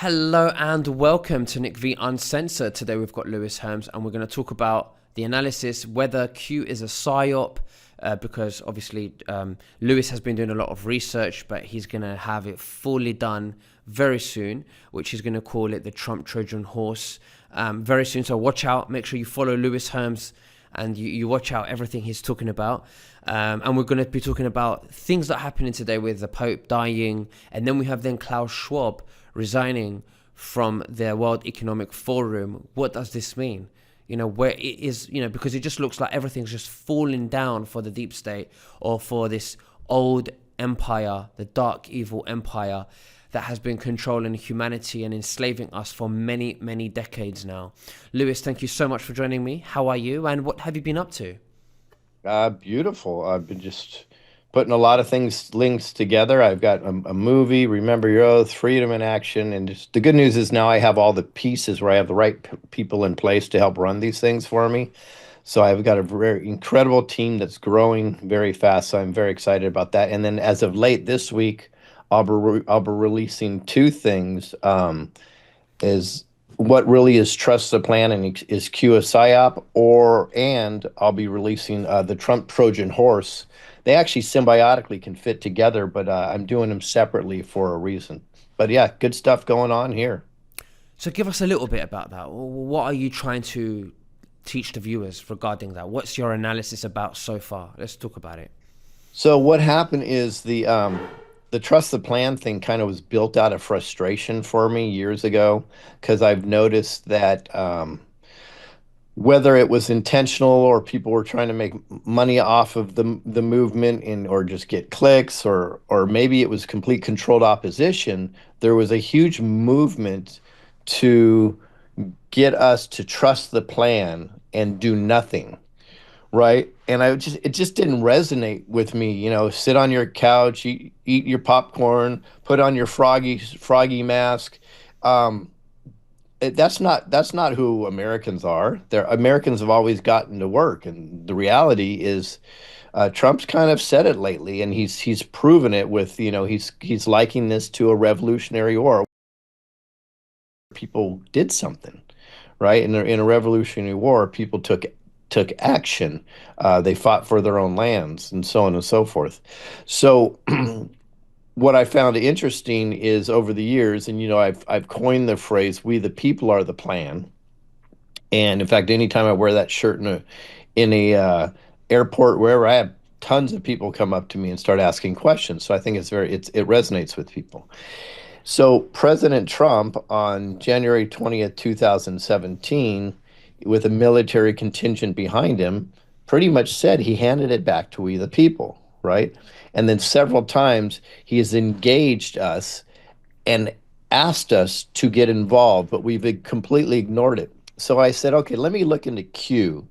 Hello and welcome to Nick V Uncensored. Today we've got Lewis Herms and we're going to talk about the analysis, whether Q is a Psyop, because obviously Lewis has been doing a lot of research, but he's going to have it fully done very soon, which he's going to call it the Trump Trojan Horse very soon. So watch out, make sure you follow Lewis Herms and you watch out everything he's talking about. And we're going to be talking about things that are happening today with the Pope dying, and then we have then Klaus Schwab resigning from the World Economic Forum. What does this mean? Where it is, because it just looks like everything's just falling down for the deep state or for this old empire, the dark, evil empire that has been controlling humanity and enslaving us for many, many decades now. Lewis, thank you so much for joining me. How are you and what have you been up to? Beautiful. I've been just putting a lot of links together. I've got a movie, Remember Your Oath, Freedom in Action, and just the good news is now I have all the pieces where I have the right people in place to help run these things for me. So I've got a very incredible team that's growing very fast. So I'm very excited about that. And then as of late this week, I'll be releasing two things. Is what really is trust the plan and is Q a psyop, and I'll be releasing the Trump Trojan Horse. They actually symbiotically can fit together, but I'm doing them separately for a reason. But yeah, good stuff going on here. So give us a little bit about that. What are you trying to teach the viewers regarding that? What's your analysis about so far? Let's talk about it. So what happened is the trust the plan thing kind of was built out of frustration for me years ago because I've noticed that whether it was intentional or people were trying to make money off of the movement or just get clicks or maybe it was complete controlled opposition, there was a huge movement to get us to trust the plan and do nothing. Right. And it just didn't resonate with me. Sit on your couch, eat your popcorn, put on your froggy mask. Um, that's not who Americans are. Americans have always gotten to work. And the reality is, Trump's kind of said it lately, and he's proven it with, he's liking this to a revolutionary war. People did something, right? In a revolutionary war, people took action. They fought for their own lands and so on and so forth. So what I found interesting is over the years, and I've coined the phrase "We the people are the plan." And in fact, anytime I wear that shirt in a airport, wherever, I have tons of people come up to me and start asking questions. So I think it resonates with people. So President Trump on January 20th, 2017, with a military contingent behind him, pretty much said he handed it back to we the people, right? And then several times he has engaged us and asked us to get involved, but we've completely ignored it. So I said, okay, let me look into Q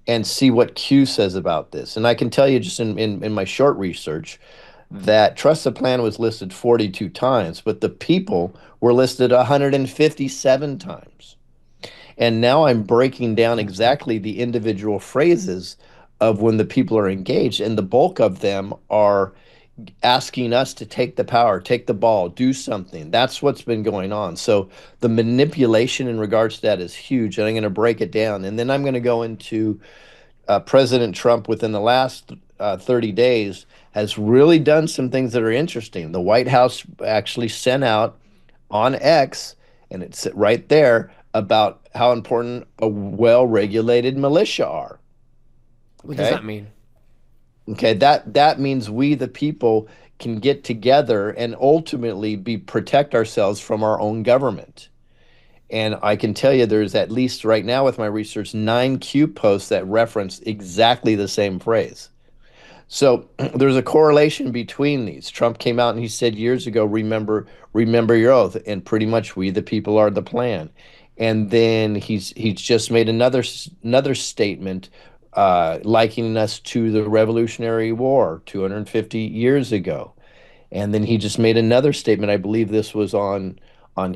and see what Q says about this. And I can tell you just in my short research that Trust the Plan was listed 42 times, but the people were listed 157 times. And now I'm breaking down exactly the individual phrases of when the people are engaged, and the bulk of them are asking us to take the power, take the ball, do something. That's what's been going on. So the manipulation in regards to that is huge, and I'm going to break it down. And then I'm going to go into President Trump within the last 30 days has really done some things that are interesting. The White House actually sent out on X, and it's right there about how important a well-regulated militia are. What does that Okay. mean? Okay. That means we, the people, can get together and ultimately protect ourselves from our own government. And I can tell you there's at least right now with my research, 9 Q posts that reference exactly the same phrase. So there's a correlation between these. Trump came out and he said years ago, remember your oath, and pretty much we the people are the plan. And then he's just made another statement likening us to the Revolutionary War 250 years ago. And then he just made another statement. I believe this was on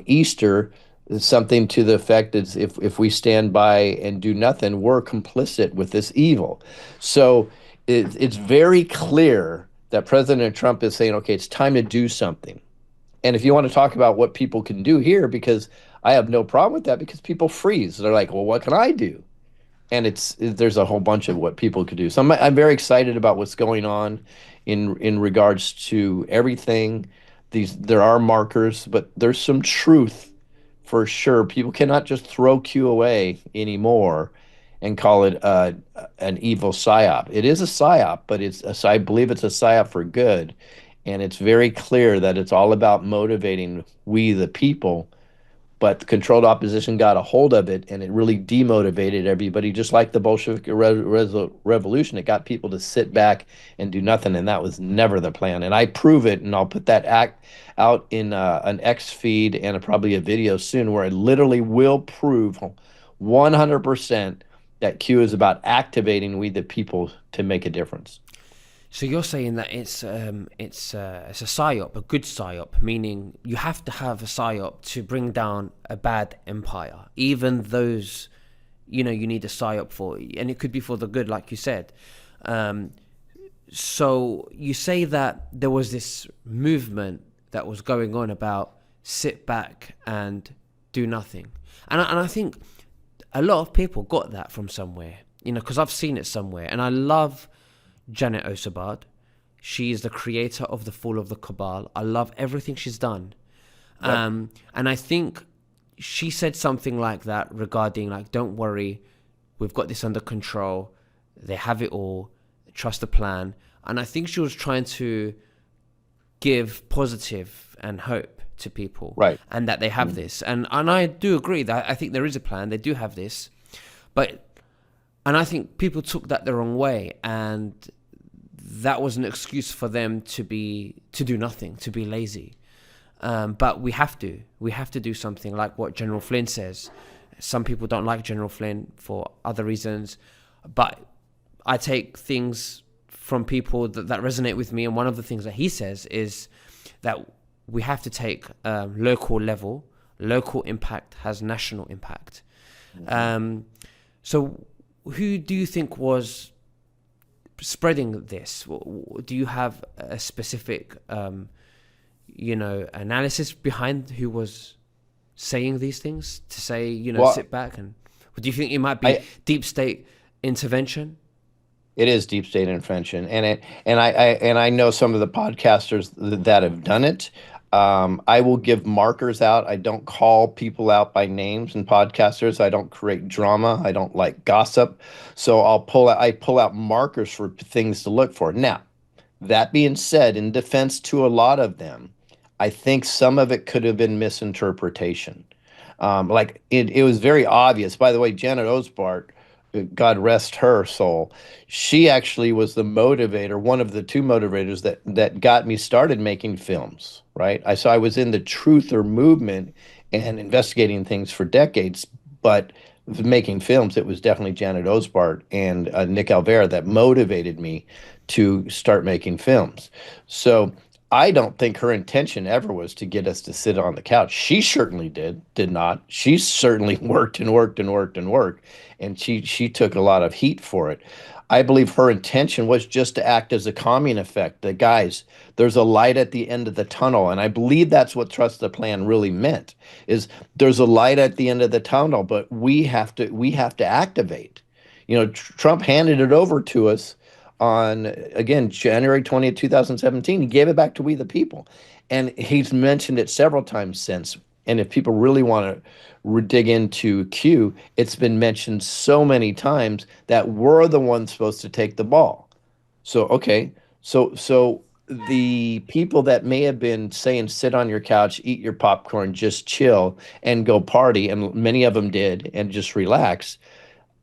Easter, something to the effect is if we stand by and do nothing, we're complicit with this evil. So it's very clear that President Trump is saying, okay, it's time to do something. And if you want to talk about what people can do here, because I have no problem with that, because people freeze. They're like, well, what can I do? And there's a whole bunch of what people could do. So I'm very excited about what's going on in regards to everything. There are markers, but there's some truth for sure. People cannot just throw Q away anymore and call it an evil psyop. It is a psyop, but I believe it's a psyop for good, and it's very clear that it's all about motivating we the people, but the controlled opposition got a hold of it, and it really demotivated everybody, just like the Bolshevik Revolution. It got people to sit back and do nothing, and that was never the plan. And I prove it, and I'll put that act out in an X feed and probably a video soon where I literally will prove 100% that Q is about activating we the people to make a difference. So you're saying that it's a psyop, a good psyop, meaning you have to have a psyop to bring down a bad empire. Even those, you need a psyop for, and it could be for the good, like you said. So you say that there was this movement that was going on about sit back and do nothing, and I think a lot of people got that from somewhere, because I've seen it somewhere, and I love Janet Osabard. She is the creator of The Fall of the Cabal. I love everything she's done. Yep. And I think she said something like that regarding, like, don't worry, we've got this under control. They have it all. Trust the plan. And I think she was trying to give positive and hope to people. Right. And that they have this. And I do agree that I think there is a plan. They do have this. And I think people took that the wrong way, and that was an excuse for them to do nothing, to be lazy. But we have to do something, like what General Flynn says. Some people don't like General Flynn for other reasons, but I take things from people that resonate with me. And one of the things that he says is that we have to take local level. Local impact has national impact. So who do you think was spreading this? Do you have a specific, analysis behind who was saying these things to say, sit back? And do you think it might be deep state intervention? It is deep state intervention, and I know some of the podcasters that have done it. I will give markers out. I don't call people out by names and podcasters. I don't create drama. I don't like gossip. So I pull out markers for things to look for. Now, that being said, in defense to a lot of them, I think some of it could have been misinterpretation. Like it was very obvious. By the way, Janet Osbart, God rest her soul, she actually was the motivator, one of the two motivators that got me started making films, right? I was in the truther movement and investigating things for decades, but making films, it was definitely Janet Osbart and Nick Alvera that motivated me to start making films. So I don't think her intention ever was to get us to sit on the couch. She certainly did not. She certainly worked and worked and worked and worked, and she took a lot of heat for it. I believe her intention was just to act as a calming effect. That, guys, there's a light at the end of the tunnel, and I believe that's what Trust the Plan really meant. Is there's a light at the end of the tunnel, but we have to activate. Trump handed it over to us on, again, January 20th, 2017. He gave it back to we the people. And he's mentioned it several times since. And if people really want to dig into Q, it's been mentioned so many times that we're the ones supposed to take the ball. So, okay. So the people that may have been saying, sit on your couch, eat your popcorn, just chill and go party, and many of them did, and just relax,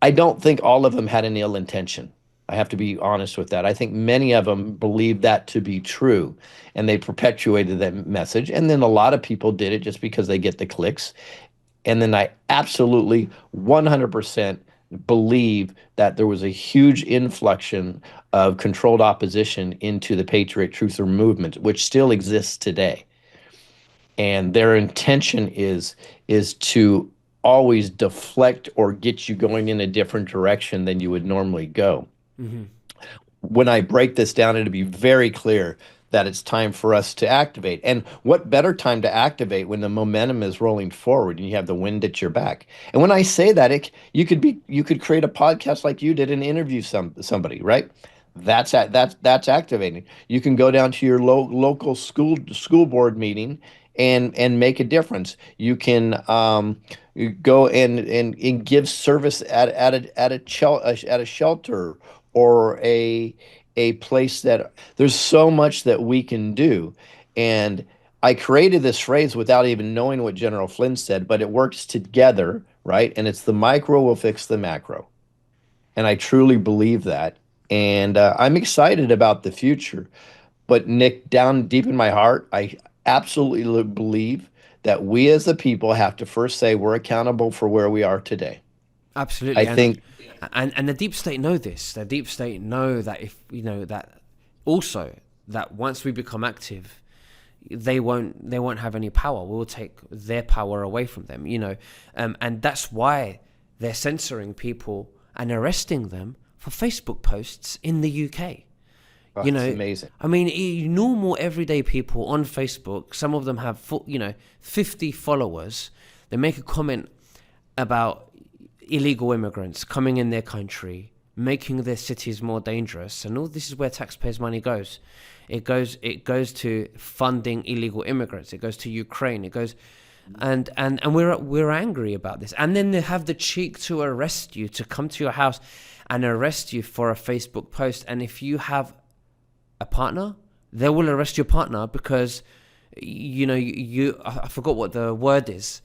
I don't think all of them had an ill intention. I have to be honest with that. I think many of them believed that to be true, and they perpetuated that message. And then a lot of people did it just because they get the clicks. And then I absolutely 100% believe that there was a huge inflection of controlled opposition into the Patriot Truther movement, which still exists today. And their intention is to always deflect or get you going in a different direction than you would normally go. Mm-hmm. When I break this down, it'll be very clear. that it's time for us to activate. And what better time to activate when the momentum is rolling forward and you have the wind at your back? And when I say that, you could create a podcast like you did and interview somebody, right? That's activating. You can go down to your local school board meeting and make a difference. You can you go and give service at a shelter or a place that there's so much that we can do. And I created this phrase without even knowing what General Flynn said, but it works together, right? And it's the micro will fix the macro. And I truly believe that. And I'm excited about the future. But Nick, down deep in my heart, I absolutely believe that we as the people have to first say we're accountable for where we are today. I Absolutely, think, and the deep state know this. The deep state know that if that also that once we become active, they won't have any power. We'll take their power away from them. And that's why they're censoring people and arresting them for Facebook posts in the UK. oh, it's amazing. I mean, normal everyday people on Facebook, some of them have 50 followers. They make a comment about illegal immigrants coming in their country, making their cities more dangerous, and all this is where taxpayers' money goes. It goes to funding illegal immigrants. It goes to Ukraine. It goes, and we're angry about this. And then they have the cheek to arrest you, to come to your house and arrest you for a Facebook post. And if you have a partner, they will arrest your partner because I forgot what the word is.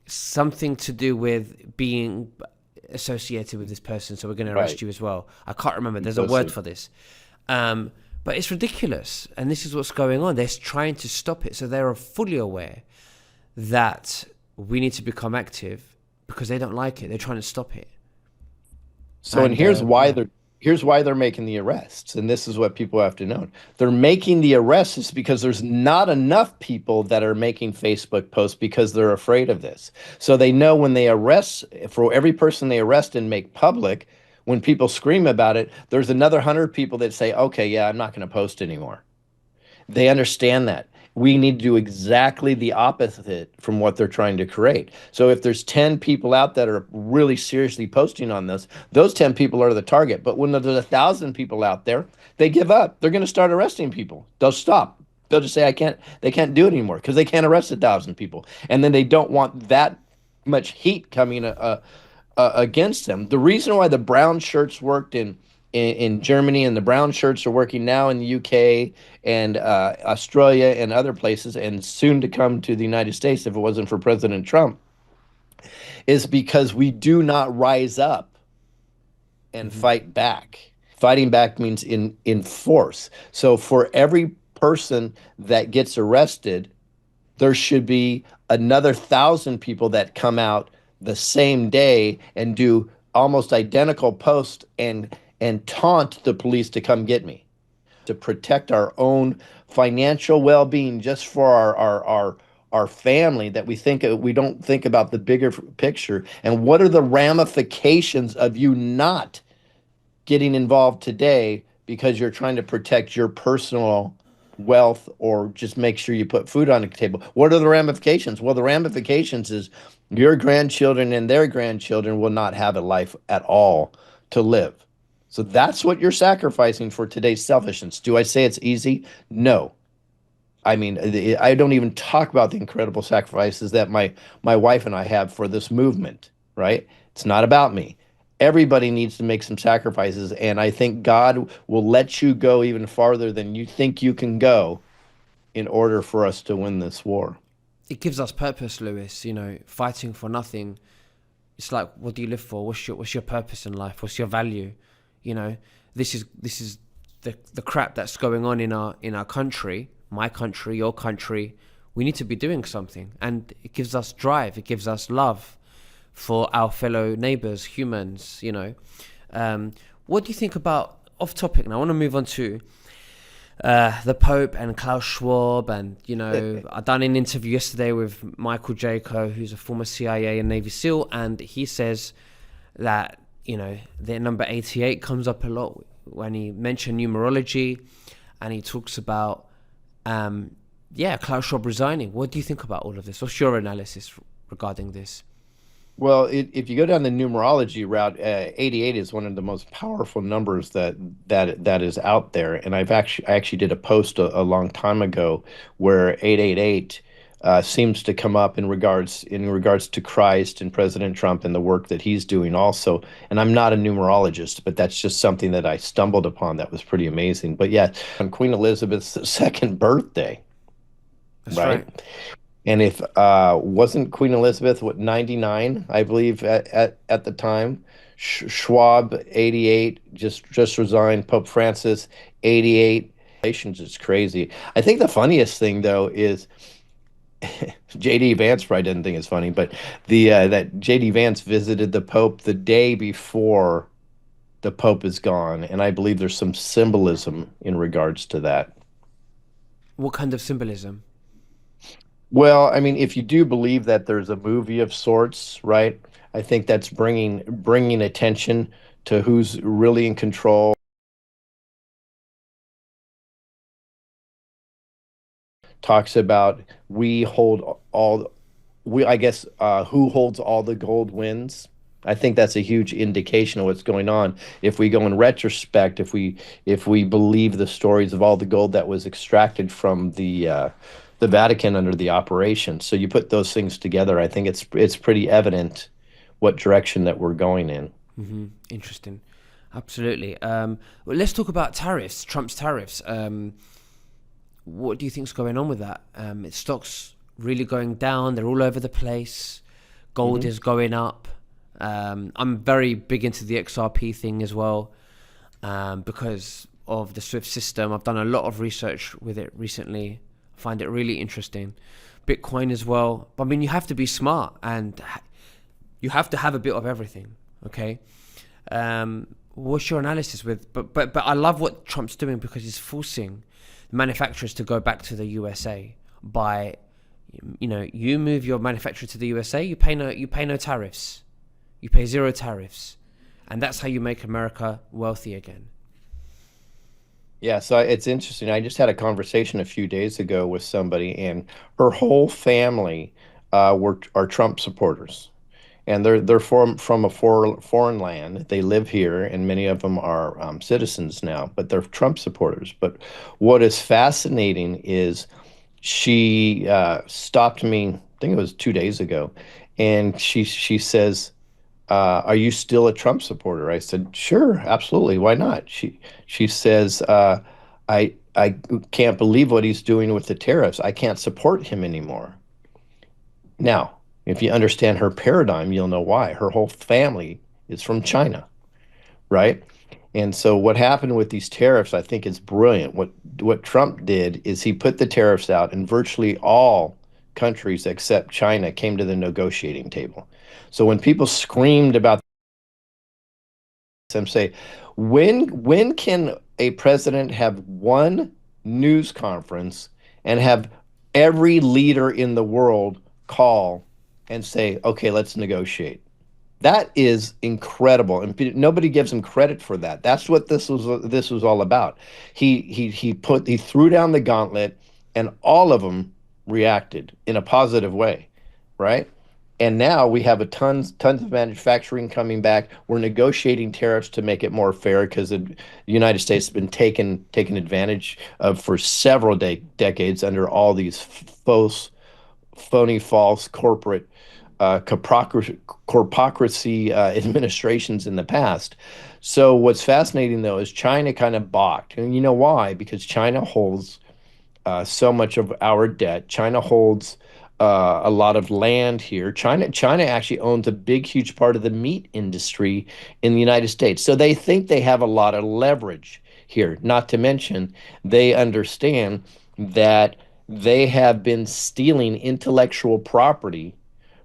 Something to do with being associated with this person, so we're going to arrest you as well. I can't remember. There's a word for this. But it's ridiculous, and this is what's going on. They're trying to stop it, so they're fully aware that we need to become active because they don't like it. They're trying to stop it. So, and here's why they're making the arrests, and this is what people have to know. They're making the arrests because there's not enough people that are making Facebook posts because they're afraid of this. So they know when they arrest, for every person they arrest and make public, when people scream about it, there's another 100 people that say, okay, yeah, I'm not going to post anymore. They understand that. We need to do exactly the opposite from what they're trying to create. So if there's 10 people out that are really seriously posting on this, those 10 people are the target. But when there's 1,000 people out there, they give up. They're going to start arresting people. They'll stop. They'll just say, they can't do it anymore because they can't arrest 1,000 people. And then they don't want that much heat coming against them. The reason why the brown shirts worked in Germany and the brown shirts are working now in the UK and Australia and other places and soon to come to the United States if it wasn't for President Trump is because we do not rise up and fight back. Fighting back means in force. So for every person that gets arrested, there should be another 1,000 people that come out the same day and do almost identical posts and taunt the police to come get me, to protect our own financial well-being just for our family, that we don't think about the bigger picture. And what are the ramifications of you not getting involved today because you're trying to protect your personal wealth or just make sure you put food on the table? What are the ramifications? Well, the ramifications is your grandchildren and their grandchildren will not have a life at all to live. So that's what you're sacrificing for today's selfishness. Do I say it's easy? No. I mean, I don't even talk about the incredible sacrifices that my wife and I have for this movement, right? It's not about me. Everybody needs to make some sacrifices, and I think God will let you go even farther than you think you can go in order for us to win this war. It gives us purpose, Lewis. Fighting for nothing. It's like, what do you live for? What's your purpose in life? What's your value? This is the crap that's going on in our country, my country, your country. We need to be doing something, and it gives us drive. It gives us love for our fellow neighbors, humans. What do you think about, off topic now? I want to move on to the Pope and Klaus Schwab, and I done an interview yesterday with Michael Jaco, who's a former CIA and Navy SEAL, and he says that their number 88 comes up a lot when he mentioned numerology, and he talks about, um, yeah, Klaus Schwab resigning. What do you think about all of this? What's your analysis regarding this? Well, if you go down the numerology route, 88 is one of the most powerful numbers that is out there. And I actually did a post a long time ago where 888 seems to come up in regards to Christ and President Trump and the work that he's doing also. And I'm not a numerologist, but that's just something that I stumbled upon that was pretty amazing. But yeah, on Queen Elizabeth's second birthday, That's right? right. And if wasn't Queen Elizabeth what 99, I believe at the time, Schwab 88 just resigned, Pope Francis 88. Relations is crazy. I think the funniest thing though is JD Vance probably didn't think it's funny, but the that JD Vance visited the Pope the day before the Pope is gone, and I believe there's some symbolism in regards to that. What kind of symbolism? Well, I mean, if you do believe that there's a movie of sorts, right? I think that's bringing attention to who's really in control. Talks about we hold all we I guess who holds all the gold wins. I think that's a huge indication of what's going on. If we go in retrospect, if we believe the stories of all the gold that was extracted from the Vatican under the operation, so you put those things together, I think it's pretty evident what direction that we're going in. Interesting. Absolutely. Well, let's talk about tariffs, Trump's tariffs. What do you think's going on with that? Its stocks really going down. They're all over the place. Gold Hmm. is going up. I'm very big into the XRP thing as well, because of the Swift system. I've done a lot of research with it recently. I find it really interesting. Bitcoin as well. But I mean, you have to be smart and you have to have a bit of everything. Okay. What's your analysis with? But I love what Trump's doing because he's forcing manufacturers to go back to the USA by, you move your manufacturer to the USA, you pay no tariffs, you pay zero tariffs, and that's how you make America wealthy again. Yeah, so it's interesting. I just had a conversation a few days ago with somebody, and her whole family were are Trump supporters, and they're from a foreign land. They live here, and many of them are citizens now, but they're Trump supporters. But what is fascinating is she stopped me. I think it was 2 days ago, and she says, "Are you still a Trump supporter?" I said, "Sure, absolutely. Why not?" She says, "I can't believe what he's doing with the tariffs. I can't support him anymore." Now, if you understand her paradigm, you'll know why. Her whole family is from China, right? And so what happened with these tariffs, I think is brilliant. What Trump did is he put the tariffs out, and virtually all countries except China came to the negotiating table. So when people screamed about them, say, when can a president have one news conference and have every leader in the world call and say, okay, let's negotiate? That is incredible, and nobody gives him credit for that. That's what this was all about. He threw down the gauntlet, and all of them reacted in a positive way, right? And now we have a tons of manufacturing coming back. We're negotiating tariffs to make it more fair because the United States has been taken advantage of for several decades under all these phony, false corporate corpocracy administrations in the past. So what's fascinating though is China kind of balked, and you know why? Because China holds so much of our debt. China holds a lot of land here. China actually owns a big, huge part of the meat industry in the United States. So they think they have a lot of leverage here. Not to mention, they understand that they have been stealing intellectual property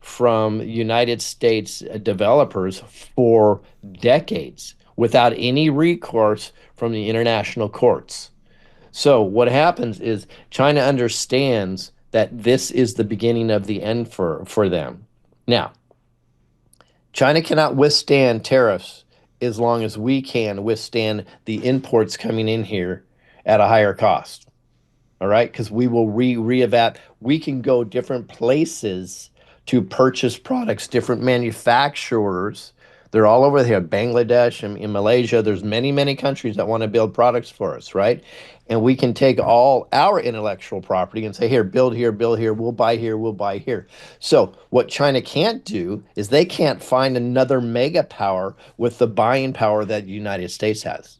from United States developers for decades without any recourse from the international courts. So what happens is China understands that this is the beginning of the end for them. Now, China cannot withstand tariffs as long as we can withstand the imports coming in here at a higher cost. All right, because we will reevaluate. We can go different places to purchase products, different manufacturers. They're all over here, Bangladesh and in Malaysia. There's many countries that want to build products for us, right? And we can take all our intellectual property and say, here, build here, build here. We'll buy here, we'll buy here. So what China can't do is they can't find another mega power with the buying power that the United States has.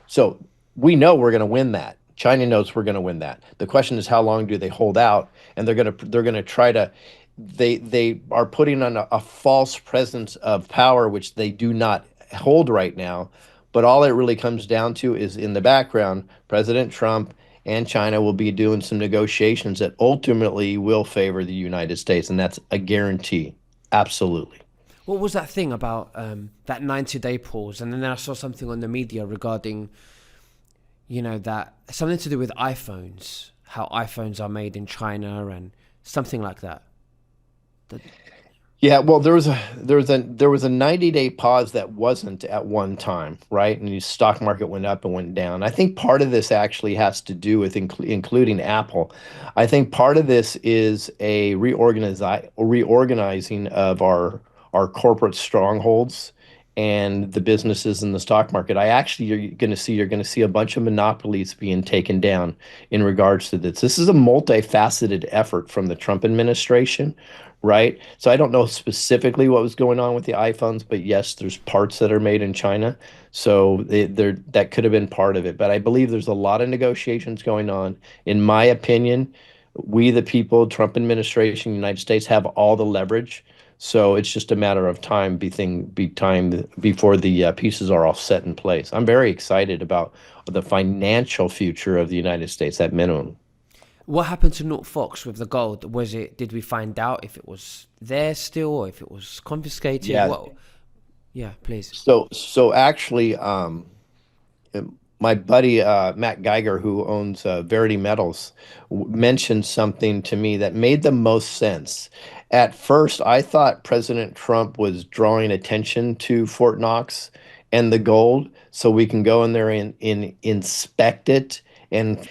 So we know we're going to win that. China knows we're going to win that. The question is how long do they hold out? And they're going to try to they are putting on a false presence of power which they do not hold right now. But all it really comes down to is in the background, President Trump and China will be doing some negotiations that ultimately will favor the United States, and that's a guarantee. Absolutely. What was that thing about that 90-day pause? And then I saw something on the media regarding, that something to do with iPhones, how iPhones are made in China and something like that. That Yeah, well, there was a 90-day pause that wasn't at one time, right? And the stock market went up and went down. I think part of this actually has to do with including Apple. I think part of this is a reorganizing of our corporate strongholds and the businesses in the stock market. I actually you're going to see a bunch of monopolies being taken down in regards to this. This is a multifaceted effort from the Trump administration, right? So I don't know specifically what was going on with the iPhones, but yes, there's parts that are made in China. So that could have been part of it. But I believe there's a lot of negotiations going on. In my opinion, we the people, Trump administration, United States have all the leverage. So it's just a matter of time before the pieces are all set in place. I'm very excited about the financial future of the United States at minimum. What happened to North Fox with the gold? Did we find out if it was there still or if it was confiscated? Yeah. What? Yeah, please. So actually, my buddy Matt Geiger, who owns Verity Metals, mentioned something to me that made the most sense. At first, I thought President Trump was drawing attention to Fort Knox and the gold, so we can go in there and inspect it. And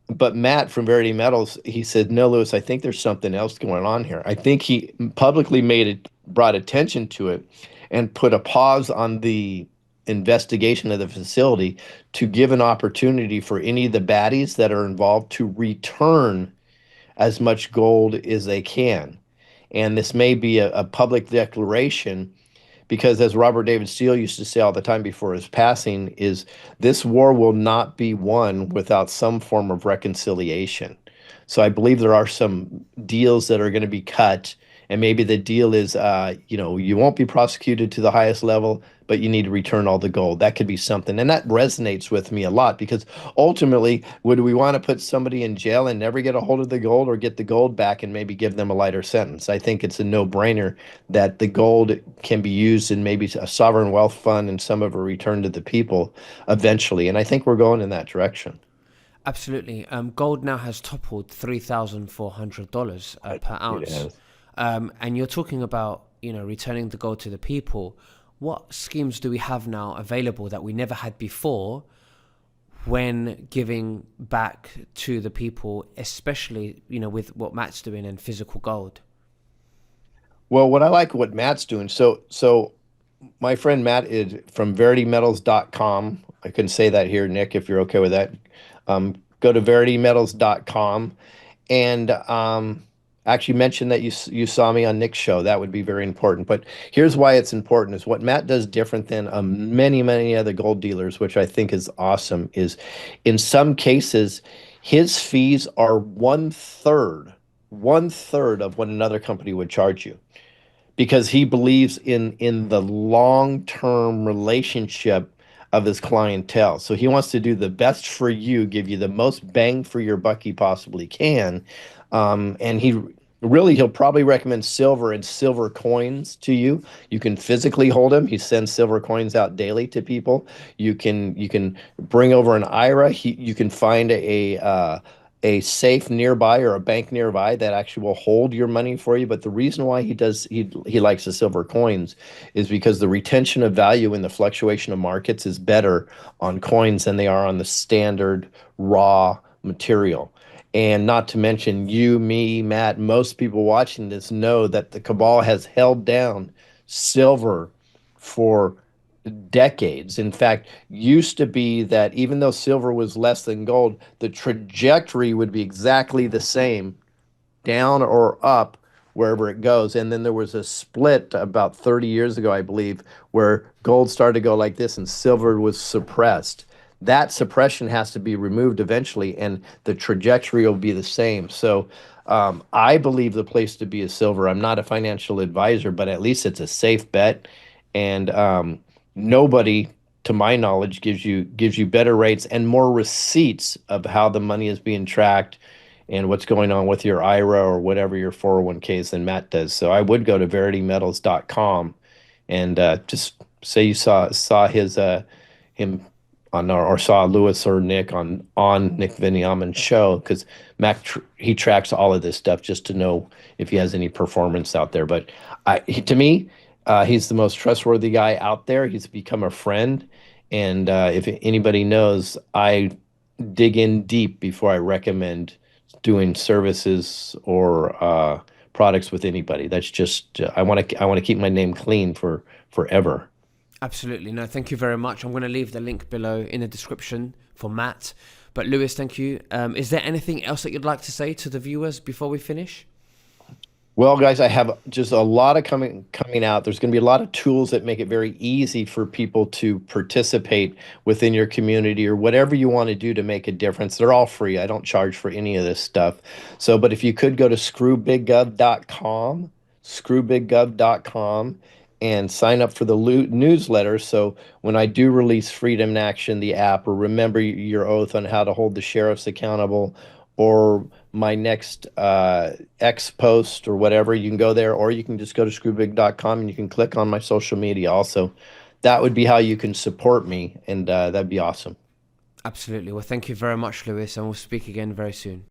but Matt from Verity Metals, he said, "No, Lewis, I think there's something else going on here." I think he publicly brought attention to it, and put a pause on the investigation of the facility to give an opportunity for any of the baddies that are involved to return as much gold as they can. And this may be a public declaration because, as Robert David Steele used to say all the time before his passing, is this war will not be won without some form of reconciliation. So I believe there are some deals that are going to be cut, and maybe the deal is, you won't be prosecuted to the highest level, but you need to return all the gold. That could be something, and that resonates with me a lot because ultimately, would we want to put somebody in jail and never get a hold of the gold, or get the gold back and maybe give them a lighter sentence? I think it's a no-brainer that the gold can be used in maybe a sovereign wealth fund and some of it returned to the people eventually. And I think we're going in that direction. Absolutely. Gold now has toppled $3,400 per It ounce. has. And you're talking about, returning the gold to the people. What schemes do we have now available that we never had before when giving back to the people, especially, with what Matt's doing in physical gold? Well, what I like what Matt's doing. So my friend Matt is from veritymetals.com. I couldn't say that here, Nick, if you're okay with that. Go to veritymetals.com and actually mention that you saw me on Nick's show. That would be very important. But here's why it's important: is what Matt does different than many other gold dealers, which I think is awesome. Is in some cases, his fees are one third of what another company would charge you because he believes in the long-term relationship of his clientele. So he wants to do the best for you, give you the most bang for your buck he possibly can. And he'll probably recommend silver and silver coins to you. You can physically hold them. He sends silver coins out daily to people. You can bring over an IRA. You can find a safe nearby or a bank nearby that actually will hold your money for you. But the reason why he likes the silver coins is because the retention of value in the fluctuation of markets is better on coins than they are on the standard raw material. And not to mention you, me, Matt, most people watching this know that the cabal has held down silver for decades. In fact, used to be that even though silver was less than gold, the trajectory would be exactly the same, down or up wherever it goes. And then there was a split about 30 years ago, I believe, where gold started to go like this and silver was suppressed. That suppression has to be removed eventually, and the trajectory will be the same. So I believe the place to be is silver. I'm not a financial advisor, but at least it's a safe bet. And nobody, to my knowledge, gives you better rates and more receipts of how the money is being tracked and what's going on with your IRA or whatever your 401ks than Matt does. So I would go to veritymetals.com and just say you saw his him on or saw Lewis or Nick on Nick Viniaman's show, because he tracks all of this stuff just to know if he has any performance out there. But to me, he's the most trustworthy guy out there. He's become a friend, and if anybody knows, I dig in deep before I recommend doing services or products with anybody. That's just I want to keep my name clean for forever. Absolutely. No, thank you very much. I'm going to leave the link below in the description for Matt. But Lewis, thank you. Is there anything else that you'd like to say to the viewers before we finish? Well, guys, I have just a lot of coming out. There's going to be a lot of tools that make it very easy for people to participate within your community or whatever you want to do to make a difference. They're all free. I don't charge for any of this stuff. So, but if you could go to screwbiggov.com, and sign up for the newsletter. So when I do release Freedom in Action, the app, or remember your oath on how to hold the sheriffs accountable, or my next X post or whatever, you can go there, or you can just go to screwbig.com and you can click on my social media also. That would be how you can support me, and that'd be awesome. Absolutely. Well, thank you very much, Lewis, and we'll speak again very soon.